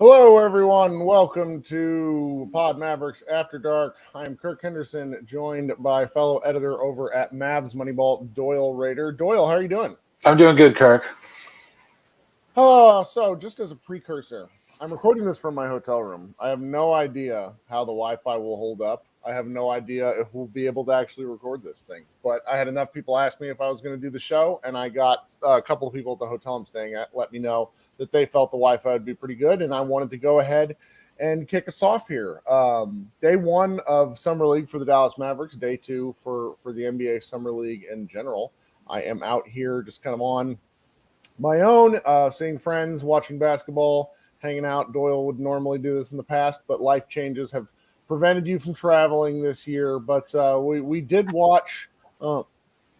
Hello, everyone. Welcome to Pod Mavericks After Dark. I'm Kirk Henderson, joined by fellow editor over at Mavs Moneyball, Doyle Rader. Doyle, how are you doing? I'm doing good, Kirk. So just as a precursor, I'm recording this from my hotel room. I have no idea how the Wi-Fi will hold up. I have no idea if we'll be able to actually record this thing. But I had enough people ask me if I was going to do the show, and I got a couple of people at the hotel I'm staying at let me know that they felt the Wi-Fi would be pretty good, and I wanted to go ahead and kick us off here. Day one of Summer League for the Dallas Mavericks, day two for the NBA Summer League in general. I am out here just kind of on my own, seeing friends, watching basketball, hanging out. Doyle would normally do this in the past, but life changes have prevented you from traveling this year. But we did watch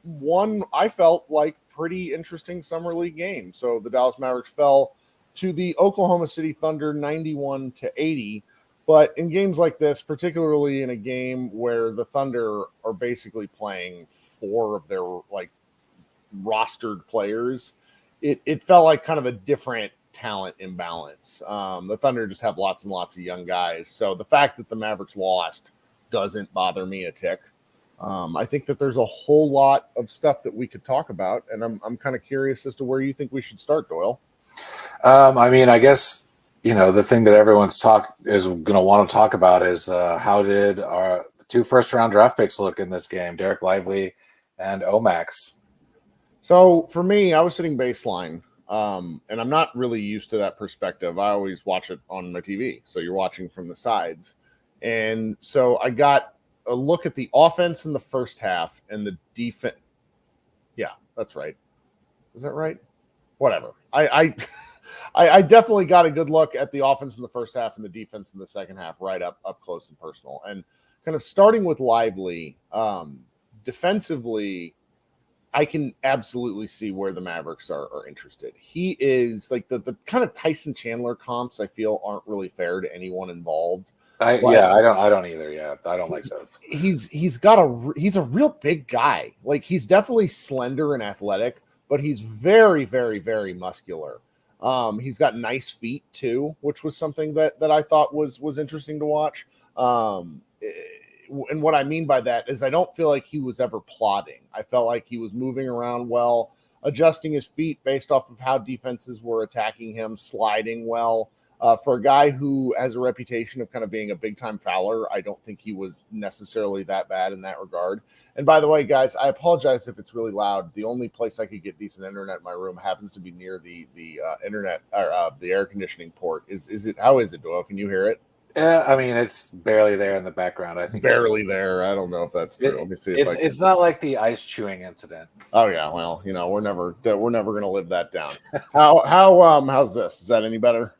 one, I felt like, pretty interesting Summer League game. So the Dallas Mavericks fell to the Oklahoma City Thunder 91-80. But in games like this, particularly in a game where the Thunder are basically playing four of their rostered players, it felt like kind of a different talent imbalance. The Thunder just have lots and lots of young guys. So the fact that the Mavericks lost doesn't bother me a tick. I think that there's a whole lot of stuff that we could talk about, and I'm kind of curious as to where you think we should start, Doyle. I guess, the thing that everyone's is going to want to talk about is how did our two first-round draft picks look in this game, Dereck Lively and OMax? So for me, I was sitting baseline, and I'm not really used to that perspective. I always watch it on my TV, so you're watching from the sides. And so I got a look at the offense in the first half and the defense. Yeah, that's right. Is that right? Whatever. I definitely got a good look at the offense in the first half and the defense in the second half, right up close and personal. And kind of starting with Lively, defensively, I can absolutely see where the Mavericks are interested. He is like the kind of Tyson Chandler comps I feel aren't really fair to anyone involved. I don't either. Yeah, I don't like so. He's a real big guy. Like, he's definitely slender and athletic, but he's very, very, very muscular. He's got nice feet too, which was something that I thought was interesting to watch. And what I mean by that is I don't feel like he was ever plodding. I felt like he was moving around well, adjusting his feet based off of how defenses were attacking him, sliding well. For a guy who has a reputation of kind of being a big-time fouler, I don't think he was necessarily that bad in that regard. And by the way, guys, I apologize if it's really loud. The only place I could get decent internet in my room happens to be near the internet or the air conditioning port. How is it, Doyle? Can you hear it? Yeah, it's barely there in the background. I think barely there. I don't know if that's true. Let me see. It's not like the ice chewing incident. Oh yeah, well, we're never going to live that down. How's this? Is that any better?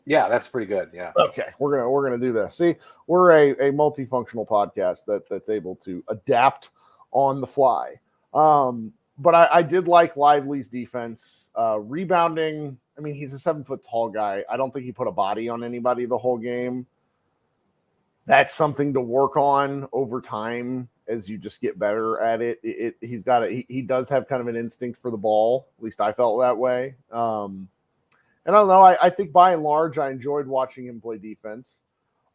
Yeah, that's pretty good. Yeah. Okay, we're gonna do this. See, we're a multifunctional podcast that's able to adapt on the fly. But I did like Lively's defense, rebounding. I mean, he's a 7-foot tall guy. I don't think he put a body on anybody the whole game. That's something to work on over time as you just get better at it. He does have kind of an instinct for the ball. At least I felt that way. And I don't know, I think by and large, I enjoyed watching him play defense.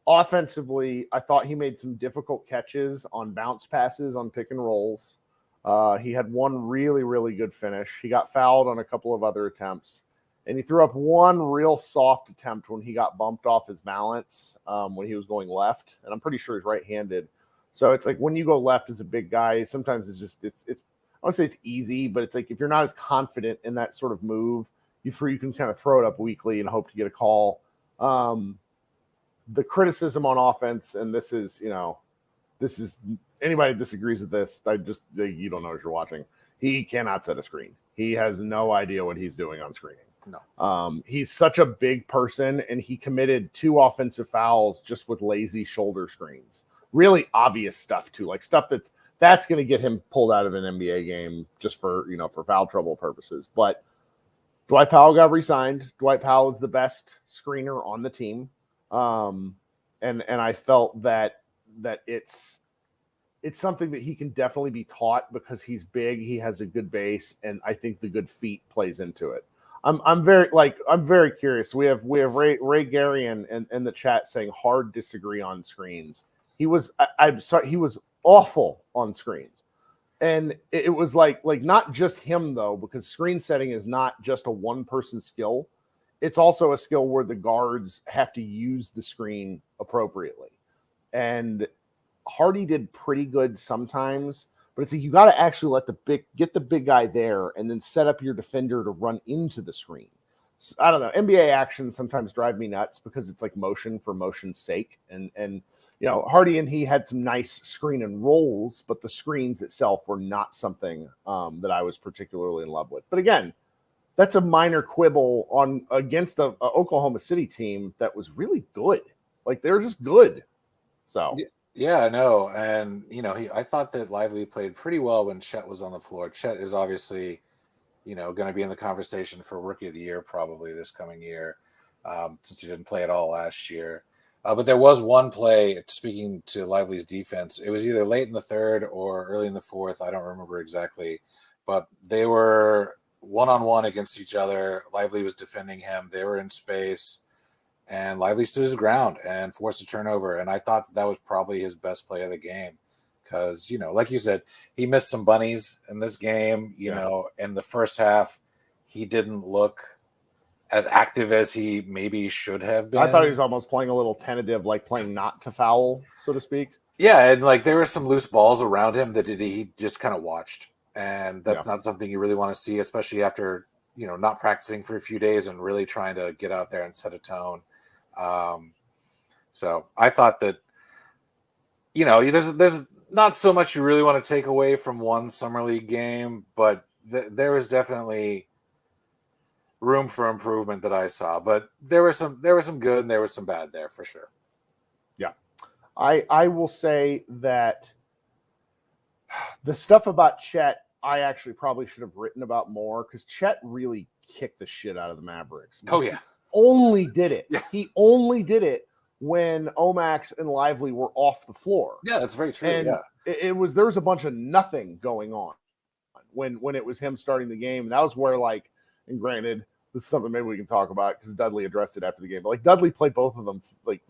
Offensively, I thought he made some difficult catches on bounce passes on pick and rolls. He had one really, really good finish. He got fouled on a couple of other attempts. And he threw up one real soft attempt when he got bumped off his balance when he was going left. And I'm pretty sure he's right-handed. So it's like when you go left as a big guy, sometimes it's I won't say it's easy, but it's like if you're not as confident in that sort of move, you can kind of throw it up weakly and hope to get a call. the criticism on offense, and this is anybody disagrees with this, I just say you don't know what you're watching. He cannot set a screen. He has no idea what he's doing on screening. No. He's such a big person, and he committed 2 offensive fouls just with lazy shoulder screens. Really obvious stuff too, like stuff that's going to get him pulled out of an NBA game just for foul trouble purposes. But Dwight Powell got re-signed. Dwight Powell is the best screener on the team, and I felt that it's something that he can definitely be taught because he's big, he has a good base, and I think the good feet plays into it. I'm very curious. We have Ray Garion in the chat saying hard disagree on screens. He was he was awful on screens. And it was like not just him though, because screen setting is not just a one-person skill. It's also a skill where the guards have to use the screen appropriately. And Hardy did pretty good sometimes, but it's like you got to actually get the big guy there and then set up your defender to run into the screen. So, I don't know. NBA actions sometimes drive me nuts because it's like motion for motion's sake. And Hardy and he had some nice screen and rolls, but the screens itself were not something that I was particularly in love with. But again, that's a minor quibble against a Oklahoma City team that was really good. Like they're just good. So yeah, I know. And I thought that Lively played pretty well when Chet was on the floor. Chet is obviously, going to be in the conversation for Rookie of the Year probably this coming year, since he didn't play at all last year. But there was one play, speaking to Lively's defense, it was either late in the third or early in the fourth. I don't remember exactly, but they were one-on-one against each other. Lively was defending him. They were in space, and Lively stood his ground and forced a turnover. And I thought that was probably his best play of the game because, like you said, he missed some bunnies in this game. In the first half, he didn't look as active as he maybe should have been. I thought he was almost playing a little tentative, like playing not to foul, so to speak. Yeah, and there were some loose balls around him that he just kind of watched. And that's not something you really want to see, especially after, not practicing for a few days and really trying to get out there and set a tone. So I thought that, there's not so much you really want to take away from one summer league game, but there was definitely room for improvement that I saw, but there was some good and there was some bad there for sure. Yeah. I will say that the stuff about Chet, I actually probably should have written about more because Chet really kicked the shit out of the Mavericks. Oh yeah. Only did it. Yeah. He only did it when OMax and Lively were off the floor. Yeah, that's very true. And yeah. There was a bunch of nothing going on when it was him starting the game. And that was where and granted, this is something maybe we can talk about because Dudley addressed it after the game. But Dudley played both of them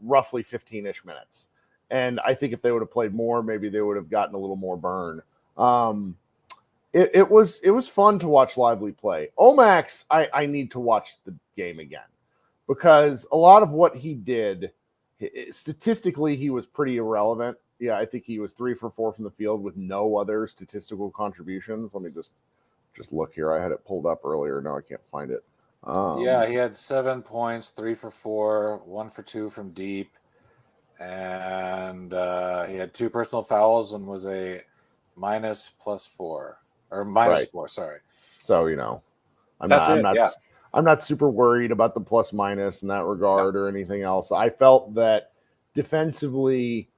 roughly 15-ish minutes. And I think if they would have played more, maybe they would have gotten a little more burn. It was fun to watch Lively play. OMax, I need to watch the game again because a lot of what he did, statistically, he was pretty irrelevant. Yeah, I think he was 3 for 4 from the field with no other statistical contributions. Let me just look here. I had it pulled up earlier. No, I can't find it. He had 7 points, 3 for 4, 1 for 2 from deep, and he had 2 personal fouls and was a -+4 or -4. Sorry. So I'm not super worried about the plus minus in that regard or anything else. I felt that defensively,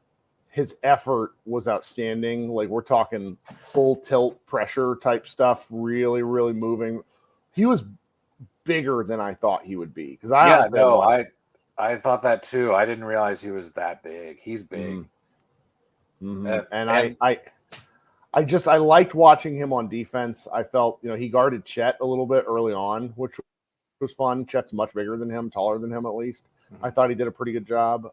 his effort was outstanding. We're talking full tilt pressure type stuff, really, really moving. He was bigger than I thought he would be because I thought that too. I didn't realize he was that big. He's big. Mm-hmm. I liked watching him on defense. I felt he guarded Chet a little bit early on, which was fun. Chet's much bigger than him, taller than him at least. Mm-hmm. I thought he did a pretty good job.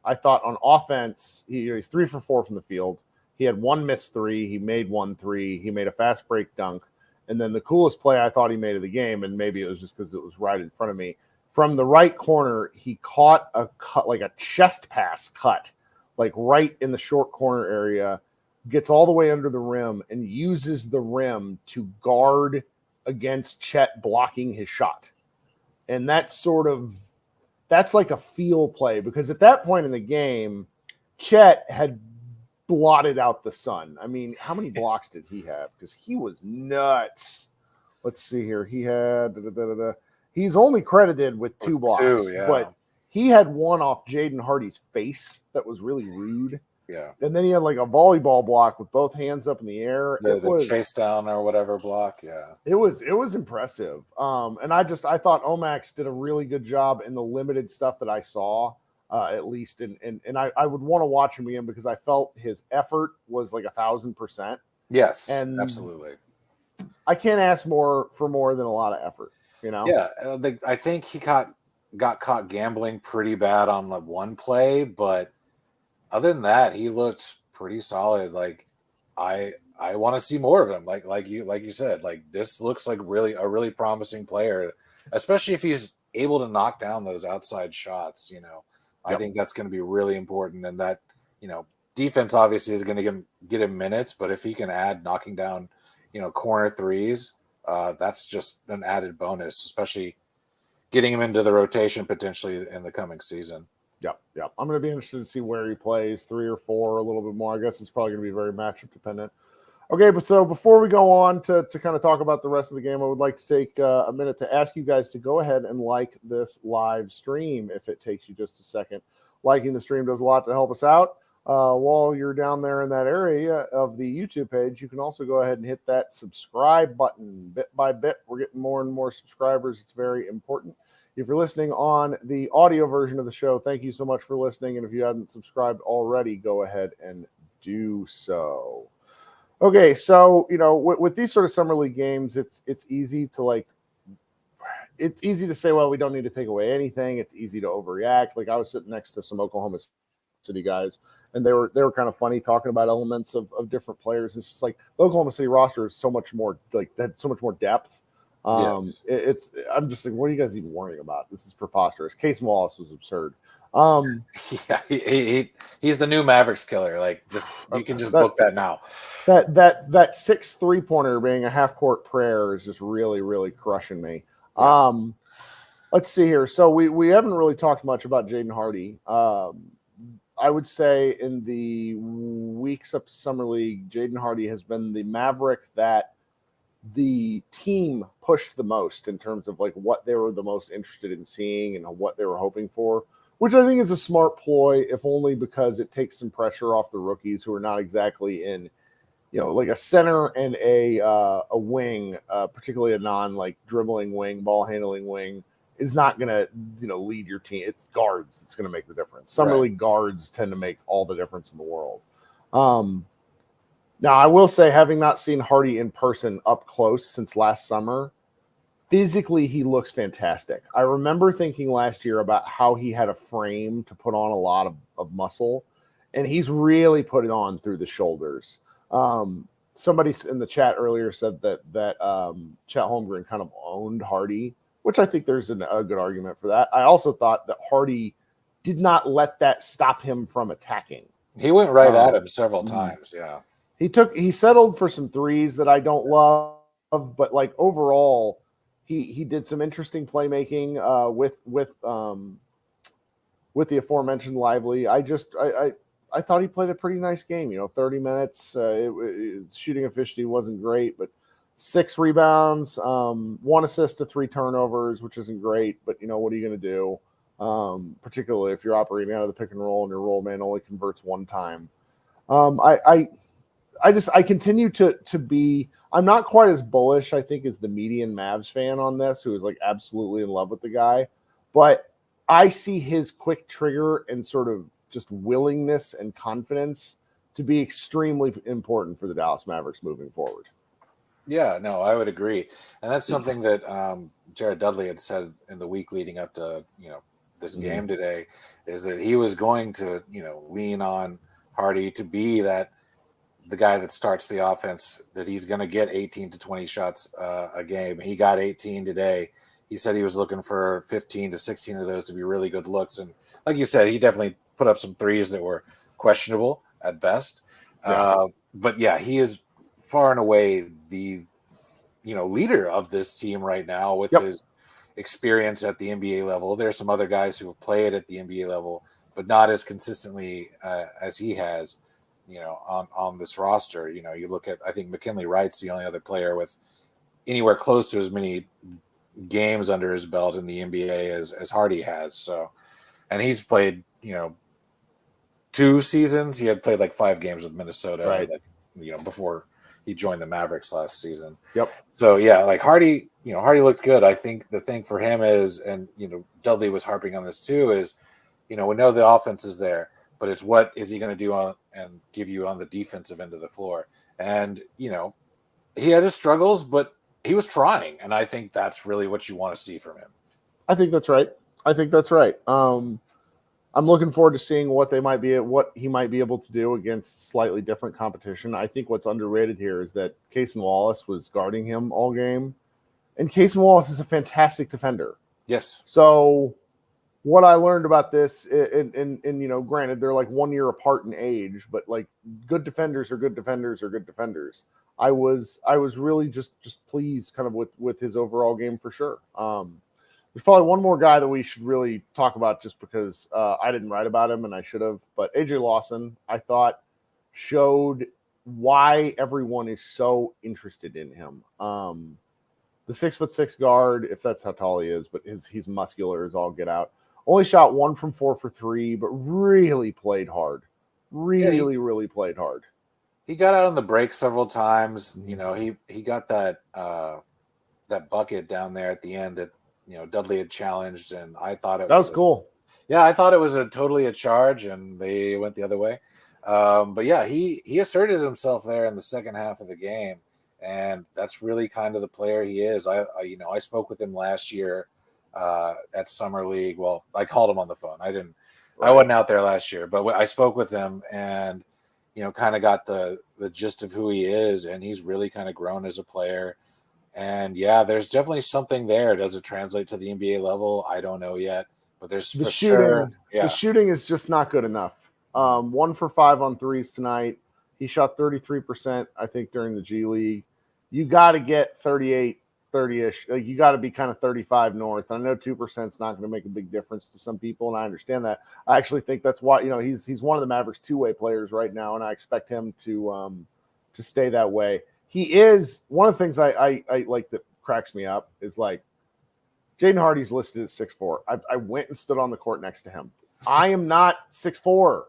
I thought on offense, he's 3 for 4 from the field. He had 1 missed 3. He made 1 3. He made a fast break dunk. And then the coolest play I thought he made of the game, and maybe it was just because it was right in front of me, from the right corner, he caught a cut, like a chest pass cut, right in the short corner area, gets all the way under the rim and uses the rim to guard against Chet blocking his shot. And that sort of that's like a feel play, because at that point in the game, Chet had blotted out the sun. I mean, how many blocks did he have? Because he was nuts. Let's see here. He had he's only credited with 2 blocks, but he had one off Jaden Hardy's face that was really rude. Yeah. And then he had like a volleyball block with both hands up in the air. The chase down or whatever block. Yeah. It was impressive. And I thought OMax did a really good job in the limited stuff that I saw, at least. And I would want to watch him again because I felt his effort was like 1,000%. Yes, and absolutely. I can't ask for more than a lot of effort, you know? Yeah. I think he got caught gambling pretty bad on the one play, but other than that, he looked pretty solid. Like I want to see more of him. Like you said, like this looks like a really promising player, especially if he's able to knock down those outside shots. You know, I think that's going to be really important. And that, you know, defense obviously is going to get him minutes, but if he can add knocking down, you know, corner threes, that's just an added bonus, especially getting him into the rotation potentially in the coming season. Yep. I'm going to be interested to see where he plays, 3 or 4, a little bit more. I guess it's probably going to be very matchup dependent. Okay, but so before we go on to kind of talk about the rest of the game, I would like to take a minute to ask you guys to go ahead and like this live stream if it takes you just a second. Liking the stream does a lot to help us out. While you're down there in that area of the YouTube page, you can also go ahead and hit that subscribe button. Bit by bit, we're getting more and more subscribers. It's very important. If you're listening on the audio version of the show, thank you so much for listening. And if you haven't subscribed already, go ahead and do so. Okay, so, you know, with these sort of summer league games, it's easy to it's easy to say, well, we don't need to take away anything. It's easy to overreact. Like I was sitting next to some Oklahoma City guys, and they were kind of funny talking about elements of different players. It's just like the Oklahoma City roster is so much more had so much more depth. Yes. I'm just like, what are you guys even worrying about? This is preposterous. Cason Wallace was absurd. Yeah, he's the new Mavericks killer. Like, you can just book that now. That 6 3-pointer being a half court prayer is just really, really crushing me. Yeah. Let's see here. So we haven't really talked much about Jaden Hardy. I would say in the weeks up to summer league, Jaden Hardy has been the Maverick that the team pushed the most in terms of like what they were the most interested in seeing and what they were hoping for, which I think is a smart ploy, if only because it takes some pressure off the rookies who are not exactly in, you know, like a center and a wing, particularly a non dribbling wing, ball handling wing, is not going to, you know, lead your team. It's guards that's going to make the difference. Summer league guards tend to make all the difference in the world. Now, I will say, having not seen Hardy in person up close since last summer, physically he looks fantastic. I remember thinking last year about how he had a frame to put on a lot of muscle, and he's really put it on through the shoulders. Somebody in the chat earlier said that Chet Holmgren kind of owned Hardy, which I think there's a good argument for that. I also thought that Hardy did not let that stop him from attacking. He went right at him several times, yeah. He settled for some threes that I don't love, but like overall, he did some interesting playmaking with the aforementioned Lively. I thought he played a pretty nice game. You know, 30 minutes. Shooting efficiency wasn't great, but 6 rebounds, 1 assist to 3 turnovers, which isn't great. But you know, what are you going to do? Particularly if you're operating out of the pick and roll and your roll man only converts 1 time. I continue to be, I'm not quite as bullish, I think, as the median Mavs fan on this, who is like absolutely in love with the guy. But I see his quick trigger and sort of just willingness and confidence to be extremely important for the Dallas Mavericks moving forward. Yeah, no, I would agree. And that's something that Jared Dudley had said in the week leading up to, you know, this game today, is that he was going to, you know, lean on Hardy to be the guy that starts the offense, that he's going to get 18 to 20 shots a game. He got 18 today. He said he was looking for 15 to 16 of those to be really good looks. And like you said, he definitely put up some threes that were questionable at best. Yeah. But yeah, he is far and away the, you know, leader of this team right now with his experience at the NBA level. There's some other guys who have played at the NBA level, but not as consistently as he has, on this roster. You look at, I think McKinley Wright's the only other player with anywhere close to as many games under his belt in the NBA as Hardy has. So, and he's played, 2 seasons. He had played like 5 games with Minnesota, right. Before he joined the Mavericks last season. Yep. So yeah, like Hardy looked good. I think the thing for him is, and Dudley was harping on this too, is, we know the offense is there, but it's what is he going to do and give you on the defensive end of the floor. And, he had his struggles, but he was trying. And I think that's really what you want to see from him. I think that's right. I'm looking forward to seeing what he might be able to do against slightly different competition. I think what's underrated here is that Cason Wallace was guarding him all game, and Cason Wallace is a fantastic defender. Yes. So what I learned about this, and granted they're like 1 year apart in age, but like good defenders are good defenders are good defenders. I was really just pleased kind of with his overall game for sure. There's probably one more guy that we should really talk about just because I didn't write about him and I should have. But AJ Lawson, I thought, showed why everyone is so interested in him. The 6'6" guard, if that's how tall he is, but he's muscular as all get out. Only shot 1 from 4 for 3, but really played hard. Really played hard. He got out on the break several times. He got that bucket down there at the end that Dudley had challenged, and I thought that was cool. Yeah, I thought it was totally a charge, and they went the other way. But yeah, he asserted himself there in the second half of the game, and that's really kind of the player he is. I spoke with him last year at Summer League. Well, I called him on the phone. I wasn't out there last year, but I spoke with him and kind of got the gist of who he is, and he's really kind of grown as a player. And yeah, there's definitely something there. Does it translate to the NBA level? I don't know yet, but there's the for shooting. Sure, yeah. The shooting is just not good enough. 1 for 5 on threes tonight. He shot 33%, I think, during the G League. You got to get 38, 30-ish. Like, you got to be kind of 35 north. I know 2% is not going to make a big difference to some people, and I understand that. I actually think that's why he's one of the Mavericks two-way players right now, and I expect him to stay that way. He is one of the things I like that cracks me up is like Jaden Hardy's listed at 6'4". I went and stood on the court next to him. I am not 6'4",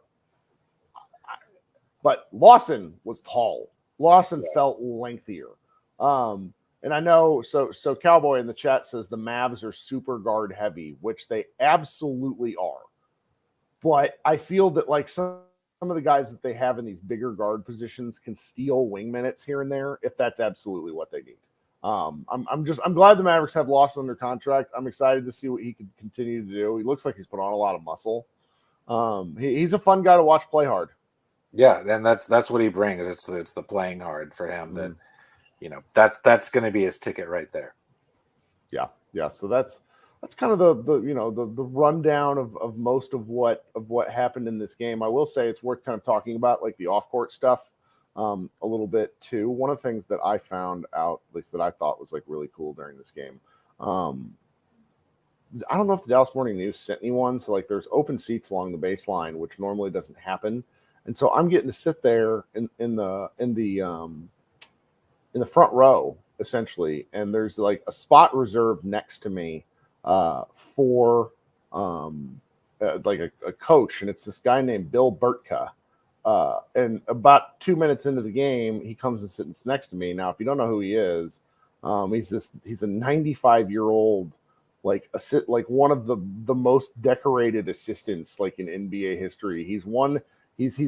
but Lawson was tall. Lawson felt lengthier. And I know so Cowboy in the chat says the Mavs are super guard heavy, which they absolutely are. But I feel that like some of the guys that they have in these bigger guard positions can steal wing minutes here and there if that's absolutely what they need. I'm glad the Mavericks have Lawson under contract. I'm excited to see what he can continue to do. He looks like he's put on a lot of muscle. He's a fun guy to watch play hard. Yeah, and that's what he brings. It's the playing hard for him that that's going to be his ticket right there. Yeah. So that's kind of the rundown of most of what happened in this game. I will say it's worth kind of talking about like the off court stuff a little bit too. One of the things that I found out, at least that I thought was like really cool during this game. I don't know if the Dallas Morning News sent me one. So like there's open seats along the baseline, which normally doesn't happen. And so I'm getting to sit there in the front row essentially. And there's like a spot reserved next to me for like a coach. And it's this guy named Bill Burtka. And about 2 minutes into the game, he comes and sits next to me. Now, if you don't know who he is, he's a 95-year-old, like one of the most decorated assistants like in NBA history. He's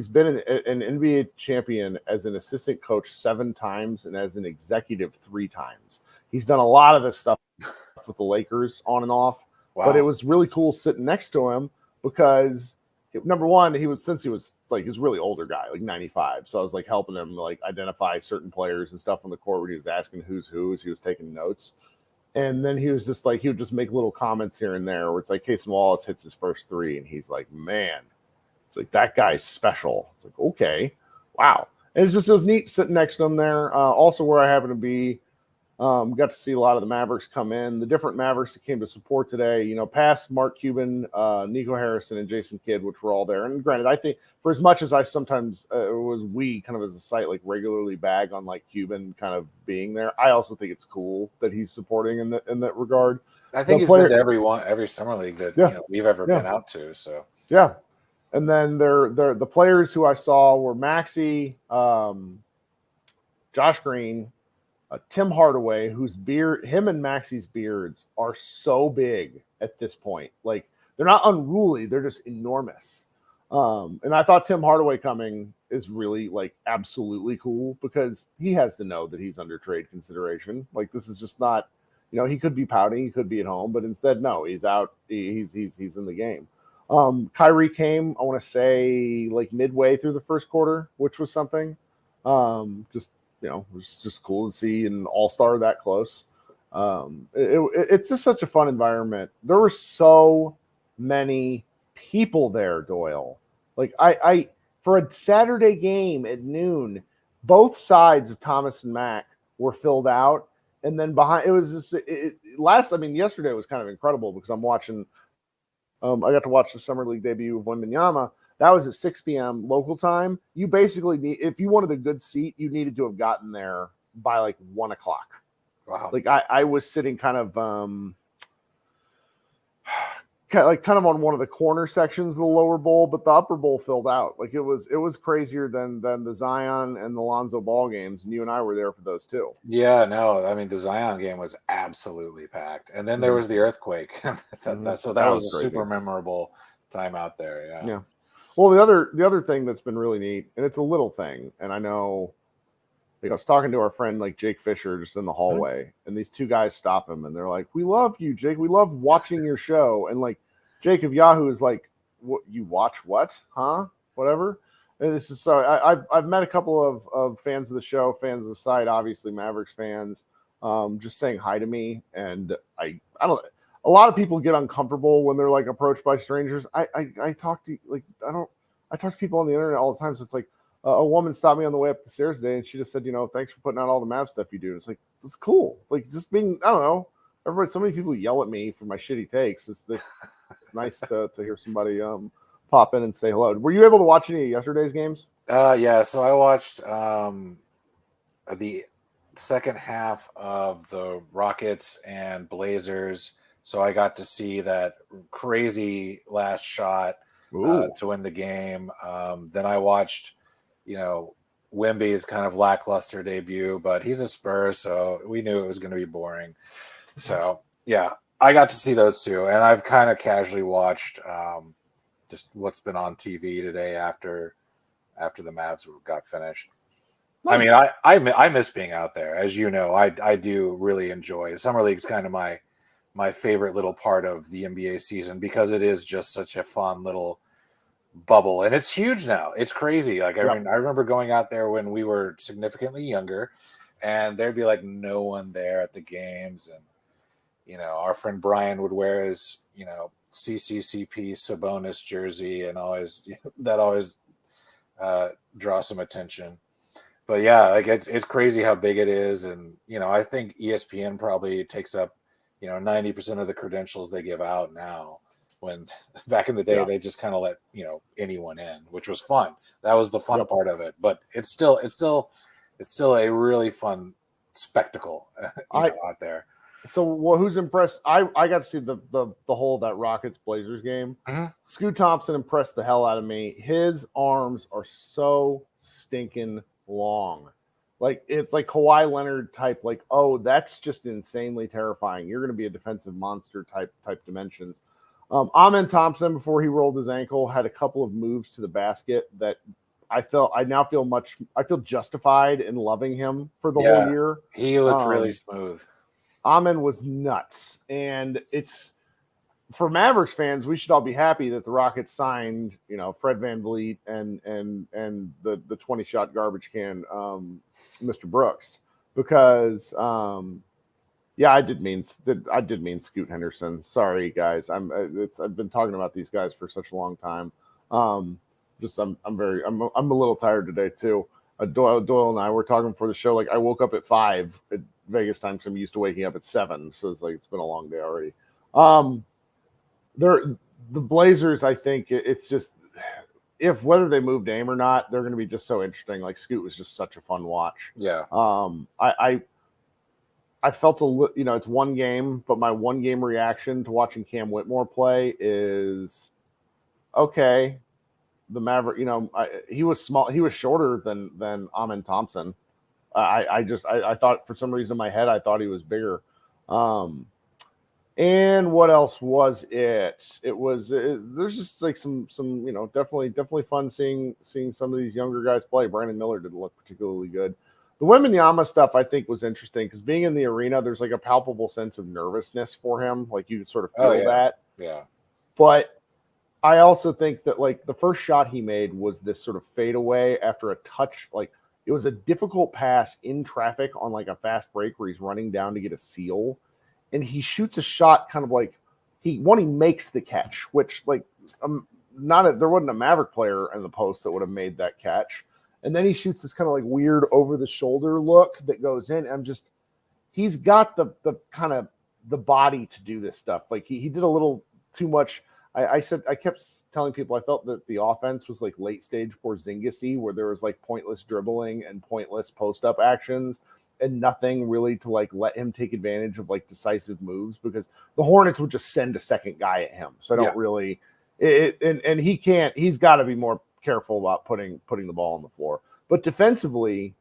been an NBA champion as an assistant coach 7 times and as an executive 3 times. He's done a lot of this stuff with the Lakers on and off. Wow. But it was really cool sitting next to him because number one, he was a really older guy, like 95. So I was like helping him like identify certain players and stuff on the court when he was asking who's who as he was taking notes. And then he was just like, he would just make little comments here and there where it's like Cason Wallace hits his first 3 and he's like, man, it's like that guy's special. It's like, okay, wow. And it was neat sitting next to him there. Also where I happen to be, Got to see a lot of the Mavericks come in. The different Mavericks that came to support today, past Mark Cuban, Nico Harrison, and Jason Kidd, which were all there. And granted, I think for as much as I sometimes we kind of as a site like regularly bag on like Cuban kind of being there, I also think it's cool that he's supporting in that regard. I think he's been to every summer league that we've ever been out to. So yeah, and then the players who I saw were Maxey, Josh Green. Tim Hardaway, him and Maxey's beards are so big at this point. Like, they're not unruly, they're just enormous. And I thought Tim Hardaway coming is really like absolutely cool because he has to know that he's under trade consideration. Like, this is just not, he could be pouting, he could be at home, but instead, no, he's out. He's in the game. Kyrie came, I want to say, like midway through the first quarter, which was something. It was just cool to see an all-star that close. It's just such a fun environment. There were so many people there, Doyle. Like I for a Saturday game at noon, both sides of Thomas and Mack were filled out. And then behind it was just yesterday was kind of incredible because I'm watching I got to watch the Summer League debut of Wembanyama. That was at 6 p.m. local time. You basically if you wanted a good seat, you needed to have gotten there by like 1 o'clock. Wow. Like I was sitting kind of on one of the corner sections of the lower bowl, but the upper bowl filled out. Like it was crazier than the Zion and the Lonzo Ball games, and you and I were there for those too. Yeah, no, I mean the Zion game was absolutely packed, and then there was the earthquake. So that was a super memorable time out there. Yeah. Well, the other thing that's been really neat, and it's a little thing, and I know, I was talking to our friend like Jake Fisher just in the hallway, and these two guys stop him, and they're like, "We love you, Jake. We love watching your show." And like Jake of Yahoo is like, "What you watch? What? Huh? Whatever." And it's just so I've met a couple of fans of the show, fans of the site, obviously Mavericks fans, just saying hi to me, and I don't. A lot of people get uncomfortable when they're like approached by strangers. I talk to I talk to people on the internet all the time. So it's like a woman stopped me on the way up the stairs today, and she just said, "Thanks for putting out all the Mav stuff you do." And it's like, it's cool. Like just being, I don't know. Everybody, so many people yell at me for my shitty takes. It's nice to hear somebody pop in and say hello. Were you able to watch any of yesterday's games? Yeah. So I watched the second half of the Rockets and Blazers. So I got to see that crazy last shot to win the game. Then I watched, Wemby's kind of lackluster debut, but he's a Spur, so we knew it was going to be boring. So, yeah, I got to see those two. And I've kind of casually watched just what's been on TV today after the Mavs got finished. Nice. I mean, I miss being out there. As you know, I do really enjoy. Summer League's kind of my favorite little part of the NBA season because it is just such a fun little bubble, and it's huge now. It's crazy. Like I remember going out there when we were significantly younger, and there'd be like no one there at the games, and our friend Brian would wear his CCCP Sabonis jersey, and always draw some attention. But yeah, like it's crazy how big it is, and I think ESPN probably takes up 90% of the credentials they give out now, when back in the day they just kind of let anyone in, which was fun. That was the fun part of it. But it's still a really fun spectacle out there. So who's impressed? I got to see the whole of that Rockets Blazers game. Mm-hmm. Scoot Thompson impressed the hell out of me. His arms are so stinking long. Like it's like Kawhi Leonard type, like, oh, that's just insanely terrifying. You're going to be a defensive monster type dimensions. Amen Thompson, before he rolled his ankle, had a couple of moves to the basket that I now feel justified in loving him for the whole year. He looked really smooth. Amen was nuts. And it's, for Mavericks fans, we should all be happy that the Rockets signed, Fred VanVleet and the 20-shot garbage can, Mr. Brooks, because I did mean Scoot Henderson. Sorry, guys. I've been talking about these guys for such a long time. I'm a little tired today too. Doyle and I were talking before the show. Like I woke up at 5. Vegas time because I'm used to waking up at 7, so it's been a long day already. The Blazers, I think it's just whether they move Dame or not, they're going to be just so interesting. Like Scoot was just such a fun watch. Yeah. I felt it's one game, but my one game reaction to watching Cam Whitmore play is okay. The Maverick, he was small. He was shorter than Amen Thompson. I thought for some reason in my head I thought he was bigger. And what else was it? There's just like some definitely fun seeing some of these younger guys play. Brandon Miller didn't look particularly good. The Wembanyama stuff I think was interesting because being in the arena, there's like a palpable sense of nervousness for him. Like you sort of feel that. Yeah. But I also think that like the first shot he made was this sort of fadeaway after a touch. Like it was a difficult pass in traffic on like a fast break where he's running down to get a seal. And he shoots a shot kind of like he makes the catch, which like there wasn't a Maverick player in the post that would have made that catch. And then he shoots this kind of like weird over the shoulder look that goes in. He's got the kind of the body to do this stuff. Like he did a little too much. I kept telling people I felt that the offense was like late stage Porzingis-y, where there was like pointless dribbling and pointless post up actions and nothing really to like let him take advantage of like decisive moves because the Hornets would just send a second guy at him. So I don't really and he's got to be more careful about putting the ball on the floor. But defensively,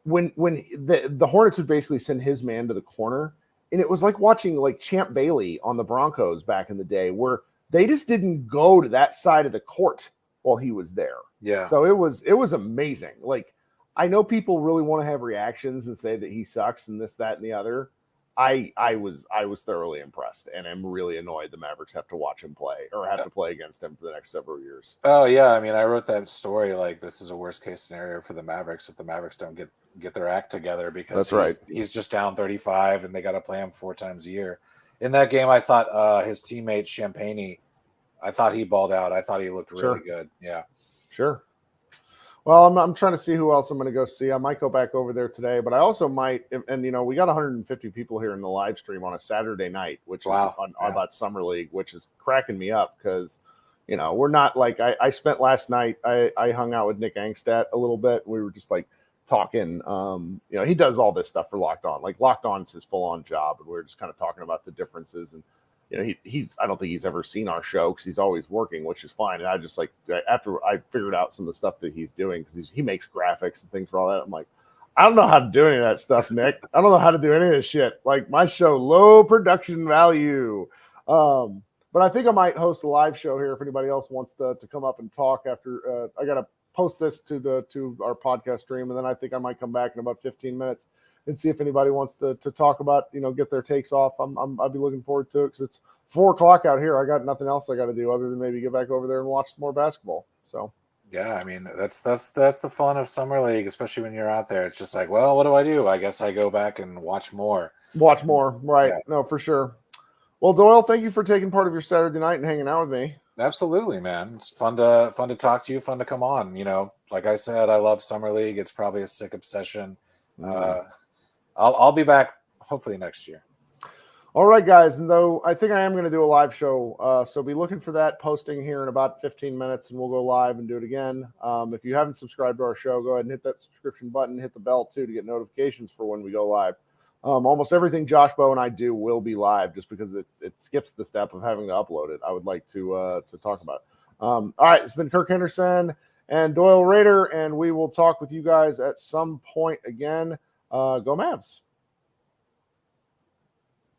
when the Hornets would basically send his man to the corner, and it was like watching like Champ Bailey on the Broncos back in the day where they just didn't go to that side of the court while he was there. Yeah. So it was amazing. Like I know people really want to have reactions and say that he sucks and this, that, and the other. I was thoroughly impressed, and I'm really annoyed the Mavericks have to watch him play or have to play against him for the next several years. Oh yeah, I mean, I wrote that story like this is a worst case scenario for the Mavericks if the Mavericks don't get their act together because he's just down 35 and they got to play him 4 times a year. In that game, I thought his teammate Champagnie, I thought he balled out. I thought he looked really good. Yeah, sure. Well, I'm trying to see who else I'm going to go see. I might go back over there today, but I also might. And we got 150 people here in the live stream on a Saturday night, which is about Summer League, which is cracking me up because, we're not like I spent last night. I hung out with Nick Angstadt a little bit. We were just like talking. He does all this stuff for Locked On. Like Locked On is his full on job, and we were just kind of talking about the differences and. I don't think he's ever seen our show because he's always working, which is fine. And I just like after I figured out some of the stuff that he's doing because he makes graphics and things for all that. I'm like, I don't know how to do any of that stuff, Nick. I don't know how to do any of this shit. Like my show, low production value. But I think I might host a live show here if anybody else wants to come up and talk after. I got to post this to our podcast stream, and then I think I might come back in about 15 minutes. And see if anybody wants to talk about, get their takes off. I'll be looking forward to it because it's 4:00 out here. I got nothing else I got to do other than maybe get back over there and watch some more basketball. So yeah, I mean that's the fun of Summer League, especially when you're out there. It's just like, well, what do? I guess I go back and watch more. Right? Yeah. No, for sure. Well, Doyle, thank you for taking part of your Saturday night and hanging out with me. Absolutely, man. It's fun to talk to you. Fun to come on. Like I said, I love Summer League. It's probably a sick obsession. I'll be back hopefully next year. All right, guys. And though I think I am going to do a live show, so be looking for that posting here in about 15 minutes, and we'll go live and do it again. If you haven't subscribed to our show, go ahead and hit that subscription button, hit the bell too to get notifications for when we go live. Almost everything Josh Bowe and I do will be live, just because it skips the step of having to upload it. I would like to talk about. All right, it's been Kirk Henderson and Doyle Rader, and we will talk with you guys at some point again. Go Mavs.